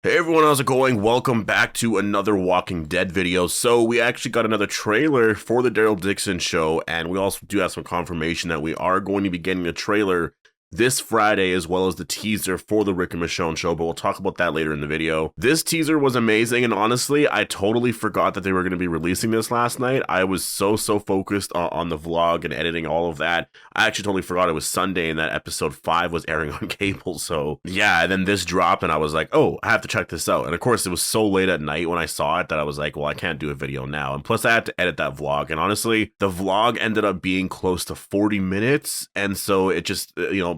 Hey everyone, how's it going? Welcome back to another Walking Dead video. So we actually got another trailer for the Daryl Dixon show, and we also do have some confirmation that we are going to be getting a trailer this Friday, as well as the teaser for the Rick and Michonne show, but we'll talk about that later in the video. This teaser was amazing, and honestly, I totally forgot that they were going to be releasing this last night. I was so focused on the vlog and editing all of that. I actually totally forgot it was Sunday and that episode 5 was airing on cable, so yeah, and then this dropped, and I was like, oh, I have to check this out. And of course, it was so late at night when I saw it that I was like, well, I can't do a video now. And plus, I had to edit that vlog, and honestly, the vlog ended up being close to 40 minutes, and so it just,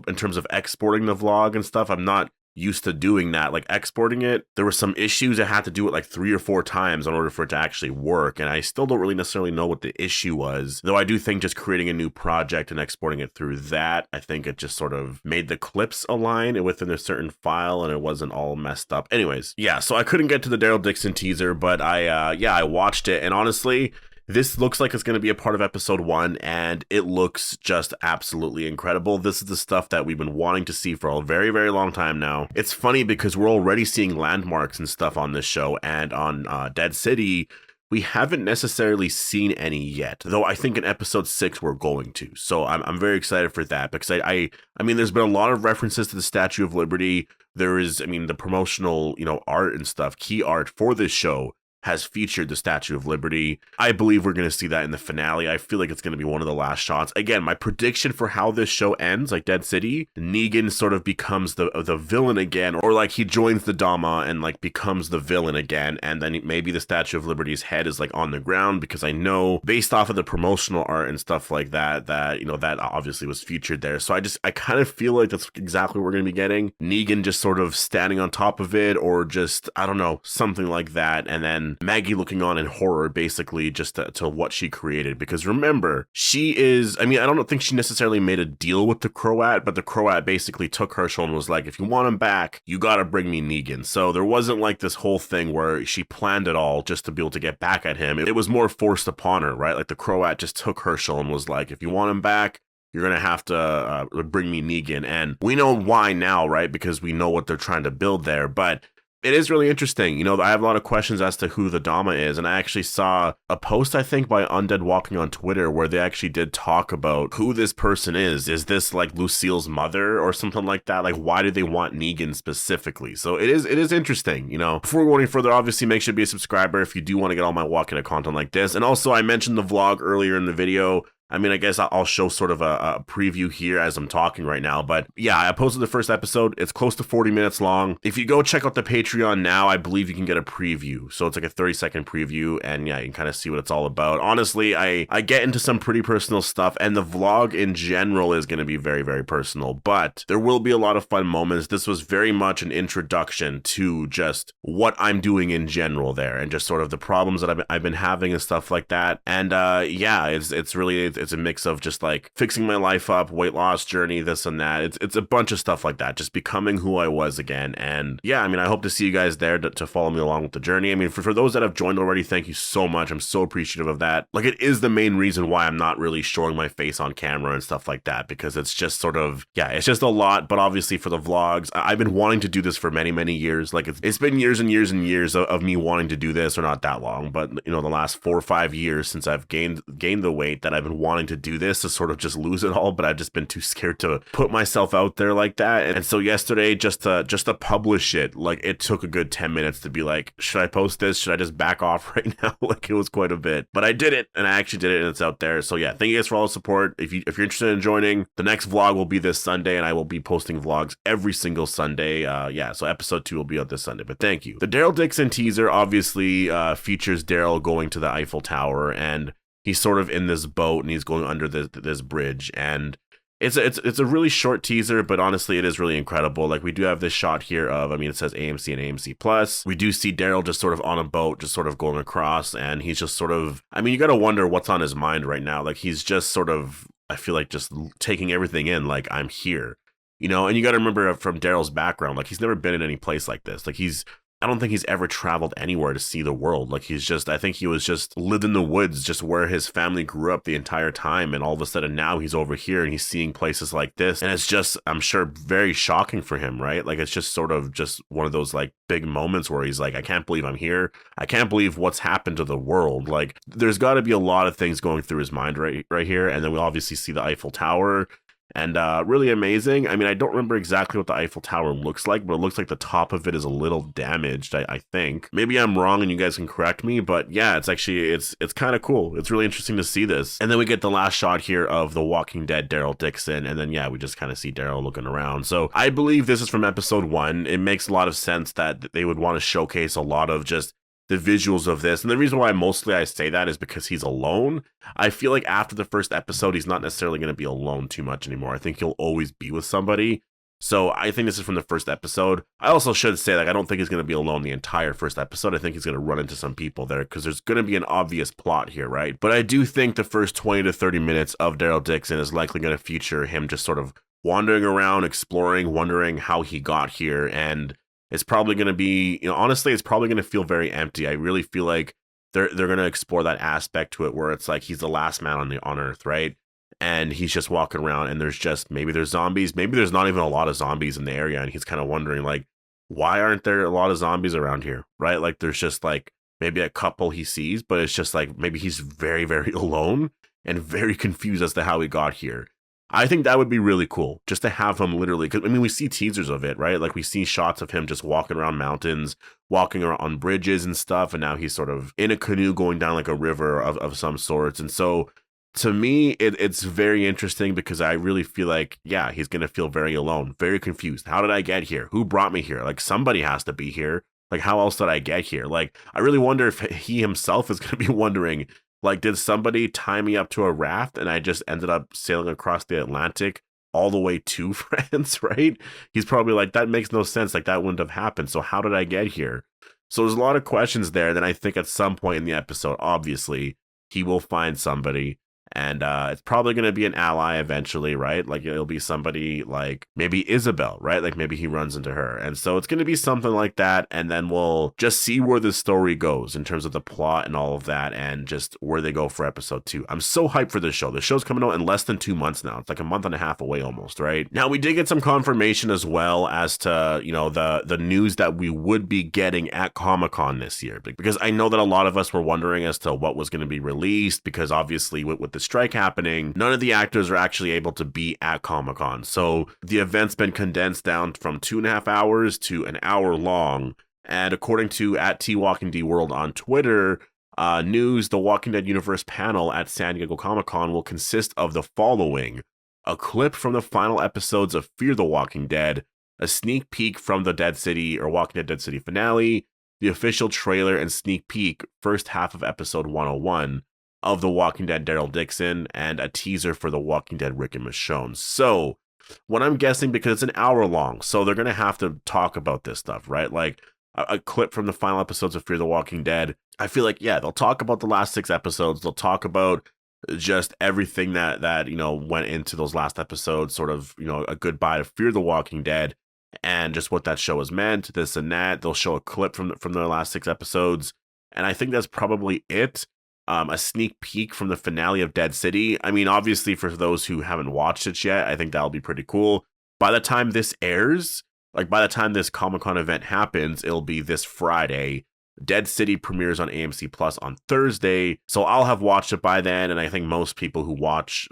in terms of exporting the vlog and stuff, I'm not used to doing that. Like exporting it, there were some issues. I had to do it like 3 or 4 times in order for it to actually work, and I still don't really necessarily know what the issue was, though I do think just creating a new project and exporting it through that, I think it just sort of made the clips align within a certain file and it wasn't all messed up. Anyways, yeah, so I couldn't get to the Daryl Dixon teaser, but I watched it, and honestly, this looks like it's going to be a part of episode 1, and it looks just absolutely incredible. This is the stuff that we've been wanting to see for a very, very long time now. It's funny because we're already seeing landmarks and stuff on this show, and on Dead City, we haven't necessarily seen any yet, though I think in episode 6 we're going to. So I'm very excited for that, because I mean, there's been a lot of references to the Statue of Liberty. There is, the promotional, art and stuff, key art for this show has featured the Statue of Liberty. I believe we're going to see that in the finale. I feel like it's going to be one of the last shots. Again, my prediction for how this show ends, like Dead City, Negan sort of becomes the villain again, or like he joins the Dama and like becomes the villain again, and then maybe the Statue of Liberty's head is like on the ground, because I know based off of the promotional art and stuff like that, that obviously was featured there. So I kind of feel like that's exactly what we're going to be getting. Negan just sort of standing on top of it, or just, I don't know, something like that, and then Maggie looking on in horror, basically, just to what she created. Because remember, she is, I don't think she necessarily made a deal with the Croat, but the Croat basically took Herschel and was like, if you want him back, you gotta bring me Negan. So there wasn't like this whole thing where she planned it all just to be able to get back at him. It was more forced upon her, right? Like the Croat just took Herschel and was like, if you want him back, you're going to have to bring me Negan. And we know why now, right? Because we know what they're trying to build there. But it is really interesting. I have a lot of questions as to who the Dama is, and I actually saw a post, I think, by Undead Walking on Twitter, where they actually did talk about who this person is. Is this like Lucille's mother or something like that? Like, why do they want Negan specifically? So it is interesting, Before we go any further, obviously, make sure to be a subscriber if you do want to get all my Walking Dead content like this. And also, I mentioned the vlog earlier in the video. I guess I'll show sort of a preview here as I'm talking right now. But yeah, I posted the first episode. It's close to 40 minutes long. If you go check out the Patreon now, I believe you can get a preview. So it's like a 30-second preview. And yeah, you can kind of see what it's all about. Honestly, I get into some pretty personal stuff. And the vlog in general is going to be very, very personal. But there will be a lot of fun moments. This was very much an introduction to just what I'm doing in general there. And just sort of the problems that I've been having and stuff like that. And yeah, it's really... It's a mix of just like fixing my life up, weight loss journey, this and that. It's a bunch of stuff like that, just becoming who I was again. And yeah, I hope to see you guys there to follow me along with the journey. For those that have joined already, thank you so much. I'm so appreciative of that. Like, it is the main reason why I'm not really showing my face on camera and stuff like that, because it's just sort of, yeah, it's just a lot. But obviously for the vlogs, I've been wanting to do this for many, many years. Like, it's been years and years and years of me wanting to do this, or not that long, but the last 4 or 5 years since I've gained the weight, that I've been wanting to do this, to sort of just lose it all, but I've just been too scared to put myself out there like that. And so yesterday, just to publish it, like, it took a good 10 minutes to be like, should I post this? Should I just back off right now? Like, it was quite a bit, but I did it, and I actually did it, and it's out there. So yeah, thank you guys for all the support. If you're interested in joining, the next vlog will be this Sunday, and I will be posting vlogs every single Sunday. Yeah, so episode 2 will be out this Sunday, but thank you. The Daryl Dixon teaser obviously features Daryl going to the Eiffel Tower, and he's sort of in this boat, and he's going under this bridge, and it's a really short teaser, but honestly, it is really incredible. Like, we do have this shot here of, it says AMC and AMC Plus. We do see Daryl just sort of on a boat, just sort of going across, and he's just sort of, you gotta wonder what's on his mind right now. Like, he's just sort of, I feel like, just taking everything in, like, I'm here, and you gotta remember from Daryl's background, like, he's never been in any place like this. Like, he's I don't think he's ever traveled anywhere to see the world. Like I think he was just lived in the woods, just where his family grew up the entire time. And all of a sudden now he's over here and he's seeing places like this. And it's just, I'm sure, very shocking for him, right? Like, it's just sort of just one of those like big moments where he's like, I can't believe I'm here. I can't believe what's happened to the world. Like, there's got to be a lot of things going through his mind right here. And then we obviously see the Eiffel Tower. And really amazing. I mean, I don't remember exactly what the Eiffel Tower looks like, but it looks like the top of it is a little damaged, I think. Maybe I'm wrong and you guys can correct me, but yeah, it's actually, it's kind of cool. It's really interesting to see this. And then we get the last shot here of The Walking Dead Daryl Dixon, and then yeah, we just kind of see Daryl looking around. So I believe this is from episode 1. It makes a lot of sense that they would want to showcase a lot of just the visuals of this. And the reason why mostly I say that is because he's alone. I feel like after the first episode, he's not necessarily going to be alone too much anymore. I think he'll always be with somebody. So I think this is from the first episode. I also should say, like, I don't think he's going to be alone the entire first episode. I think he's going to run into some people there because there's going to be an obvious plot here, right? But I do think the first 20 to 30 minutes of Daryl Dixon is likely going to feature him just sort of wandering around, exploring, wondering how he got here. And it's probably going to be, honestly, it's probably going to feel very empty. I really feel like they're going to explore that aspect to it where it's like he's the last man on Earth, right? And he's just walking around and maybe there's zombies, maybe there's not even a lot of zombies in the area, and he's kind of wondering like, why aren't there a lot of zombies around here, right? Like there's just like maybe a couple he sees, but it's just like maybe he's very, very alone and very confused as to how he got here. I think that would be really cool, just to have him literally, because I mean, we see teasers of it, right? Like we see shots of him just walking around mountains, walking around on bridges and stuff, and now he's sort of in a canoe going down like a river of some sorts. And so to me, it's very interesting because I really feel like, yeah, he's going to feel very alone, very confused. How did I get here? Who brought me here? Like somebody has to be here. Like how else did I get here? Like I really wonder if he himself is going to be wondering, like, did somebody tie me up to a raft and I just ended up sailing across the Atlantic all the way to France, right? He's probably like, that makes no sense. Like, that wouldn't have happened. So how did I get here? So there's a lot of questions there. Then I think at some point in the episode, obviously, he will find somebody. And it's probably going to be an ally eventually, right? Like it'll be somebody like maybe Isabel, right? Like maybe he runs into her. And so it's going to be something like that. And then we'll just see where the story goes in terms of the plot and all of that and just where they go for episode 2. I'm so hyped for this show. The show's coming out in less than 2 months now. It's like a month and a half away almost, right? Now we did get some confirmation as well as to, the news that we would be getting at Comic-Con this year. Because I know that a lot of us were wondering as to what was going to be released because obviously with the strike happening, none of the actors are actually able to be at Comic-Con. So the event's been condensed down from 2.5 hours to an hour long. And according to @TWalkingDWorld on Twitter, news, the Walking Dead Universe panel at San Diego Comic-Con will consist of the following: a clip from the final episodes of Fear the Walking Dead, a sneak peek from the Dead City or Walking Dead Dead City finale, the official trailer and sneak peek first half of episode 101 of The Walking Dead Daryl Dixon, and a teaser for The Walking Dead Rick and Michonne. So what I'm guessing, because it's an hour long, so they're going to have to talk about this stuff, right? Like a clip from the final episodes of Fear the Walking Dead. I feel like, yeah, they'll talk about the last 6 episodes. They'll talk about just everything that went into those last episodes, sort of, a goodbye to Fear the Walking Dead and just what that show has meant, this and that. They'll show a clip from the last 6 episodes. And I think that's probably it. A sneak peek from the finale of Dead City. I mean, obviously, for those who haven't watched it yet, I think that'll be pretty cool. By the time this airs, like by the time this Comic-Con event happens, it'll be this Friday. Dead City premieres on AMC Plus on Thursday, so I'll have watched it by then, and I think most people who watch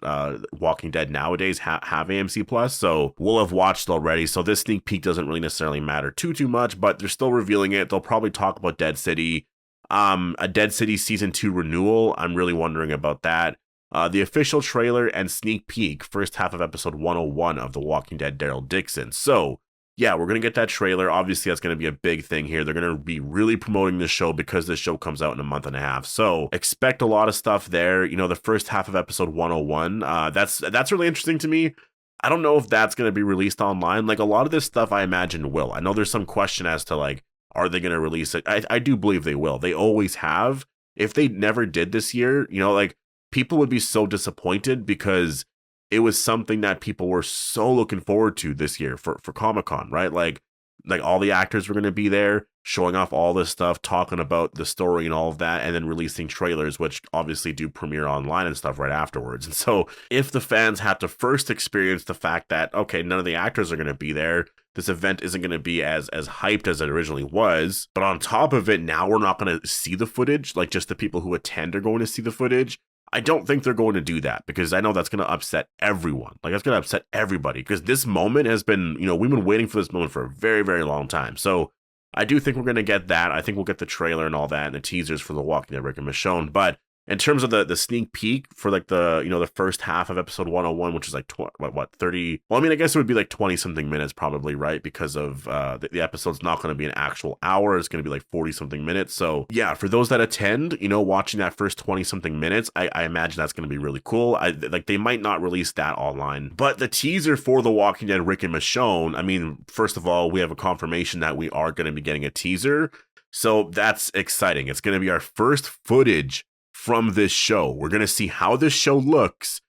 Walking Dead nowadays have AMC Plus, so we'll have watched already, so this sneak peek doesn't really necessarily matter too much, but they're still revealing it. They'll probably talk about Dead City. A Dead City Season 2 renewal, I'm really wondering about that. The official trailer and sneak peek, first half of episode 101 of The Walking Dead Daryl Dixon. So, yeah, we're going to get that trailer. Obviously, that's going to be a big thing here. They're going to be really promoting this show because this show comes out in a month and a half. So, expect a lot of stuff there. The first half of episode 101, that's really interesting to me. I don't know if that's going to be released online. Like, a lot of this stuff I imagine will. I know there's some question as to, like, are they going to release it? I do believe they will. They always have. If they never did this year, like people would be so disappointed because it was something that people were so looking forward to this year for Comic-Con, right? Like like all the actors were going to be there, showing off all this stuff, talking about the story and all of that, and then releasing trailers, which obviously do premiere online and stuff right afterwards. And so if the fans had to first experience the fact that, okay, none of the actors are going to be there, this event isn't going to be as hyped as it originally was, but on top of it, now we're not going to see the footage, like just the people who attend are going to see the footage. I don't think they're going to do that, because I know that's going to upset everyone. Like, that's going to upset everybody, because this moment has been, we've been waiting for this moment for a very, very long time. So I do think we're going to get that. I think we'll get the trailer and all that and the teasers for The Walking Dead Rick and Michonne. But in terms of the sneak peek for like the first half of episode 101, which is like 30, well, I mean, I guess it would be like 20 something minutes probably, right? Because of the episode's not going to be an actual hour. It's going to be like 40 something minutes. So yeah, for those that attend, watching that first 20 something minutes, I imagine that's going to be really cool. Like, they might not release that online, but the teaser for The Walking Dead Rick and Michonne, I mean, first of all, we have a confirmation that we are going to be getting a teaser. So that's exciting. It's going to be our first footage from this show. We're going to see how this show looks,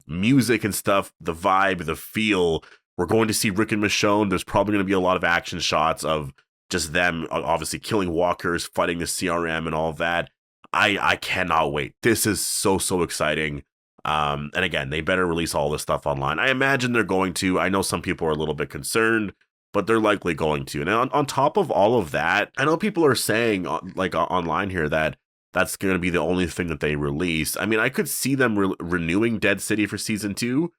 music and stuff, the vibe, the feel. We're going to see Rick and Michonne. There's probably going to be a lot of action shots of just them obviously killing walkers, fighting the CRM and all of that. I cannot wait. This is so exciting. And again, they better release all this stuff online. I imagine they're going to. I know some people are a little bit concerned, but they're likely going to. And on top of all of that, I know people are saying like online here that that's going to be the only thing that they release. I mean, I could see them renewing Dead City for season 2.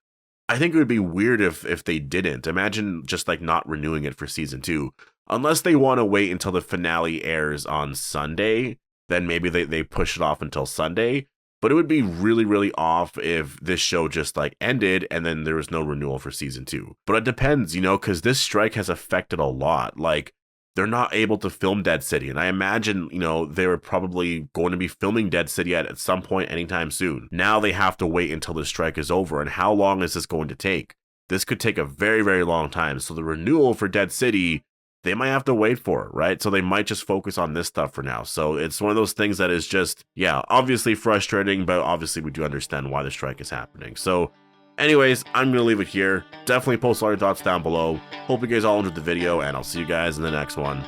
I think it would be weird if they didn't. Imagine just like not renewing it for season 2. Unless they want to wait until the finale airs on Sunday, then maybe they push it off until Sunday. But it would be really off if this show just like ended and then there was no renewal for season 2. But it depends, because this strike has affected a lot. Like, they're not able to film Dead City. And I imagine, they were probably going to be filming Dead City at some point anytime soon. Now they have to wait until the strike is over. And how long is this going to take? This could take a very, very long time. So the renewal for Dead City, they might have to wait for it, right? So they might just focus on this stuff for now. So it's one of those things that is just, yeah, obviously frustrating, but obviously we do understand why the strike is happening. So anyways, I'm going to leave it here. Definitely post all your thoughts down below. Hope you guys all enjoyed the video, and I'll see you guys in the next one.